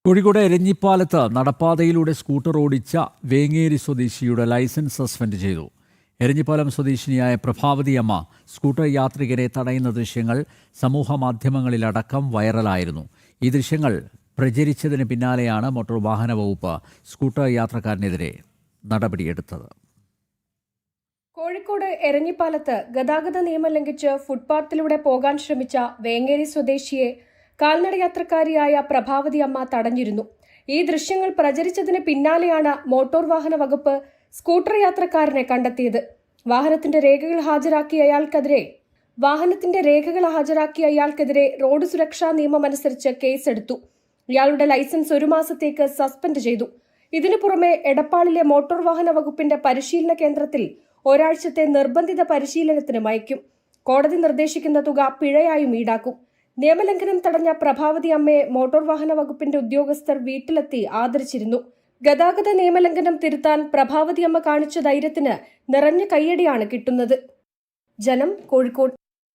Kozhikode എരഞ്ഞിപ്പാലത്ത് നടപ്പാതയിലൂടെ scooter ഓടിച്ച വേങ്ങേരി സ്വദേശിയുടെ licence suspend ചെയ്തു. എരഞ്ഞിപ്പാലം സ്വദേശിനിയായ പ്രഭാവതി അമ്മ സ്കൂട്ടർ യാത്രികരെ തടയുന്ന ദൃശ്യങ്ങൾ സമൂഹമാധ്യമങ്ങളിലടക്കം വൈറലായിരുന്നു. ഈ ദൃശ്യങ്ങൾ പ്രചരിച്ചതിന് പിന്നാലെയാണ് മോട്ടോർ വാഹന വകുപ്പ് സ്കൂട്ടർ യാത്രക്കാരനെതിരെ നടപടിയെടുത്തത്. കോഴിക്കോട് എരഞ്ഞിപ്പാലത്ത് ഗതാഗത നിയമം ലംഘിച്ച് ഫുട്പാത്തിലൂടെ പോകാൻ ശ്രമിച്ച വേങ്ങേരി സ്വദേശിയെ കാൽനടയാത്രക്കാരിയായ പ്രഭാവതി അമ്മ തടഞ്ഞിരുന്നു. ഈ ദൃശ്യങ്ങൾ പ്രചരിച്ചതിന് പിന്നാലെയാണ് മോട്ടോർ വാഹന വകുപ്പ് സ്കൂട്ടർ യാത്രക്കാരനെ കണ്ടെത്തിയത്. വാഹനത്തിന്റെ രേഖകൾ ഹാജരാക്കിയ അയാൾക്കെതിരെ റോഡ് സുരക്ഷാ നിയമമനുസരിച്ച് കേസെടുത്തു. ഇയാളുടെ ലൈസൻസ് 1 മാസത്തേക്ക് സസ്പെൻഡ് ചെയ്തു. ഇതിനു പുറമെ എടപ്പാളിലെ മോട്ടോർ വാഹന വകുപ്പിന്റെ പരിശീലന കേന്ദ്രത്തിൽ ഒരാഴ്ചത്തെ നിർബന്ധിത പരിശീലനത്തിനും അയക്കും. കോടതി നിർദ്ദേശിക്കുന്ന തുക പിഴയായും ഈടാക്കും. നിയമലംഘനം തടഞ്ഞ പ്രഭാവതി അമ്മയെ മോട്ടോർ വാഹന വകുപ്പിന്റെ ഉദ്യോഗസ്ഥർ വീട്ടിലെത്തി ആദരിച്ചിരുന്നു. ഗതാഗത നിയമലംഘനം തിരുത്താൻ പ്രഭാവതി അമ്മ കാണിച്ച ധൈര്യത്തിന് നിറഞ്ഞ കയ്യടിയാണ് കിട്ടുന്നത്. ജനം, കോഴിക്കോട്.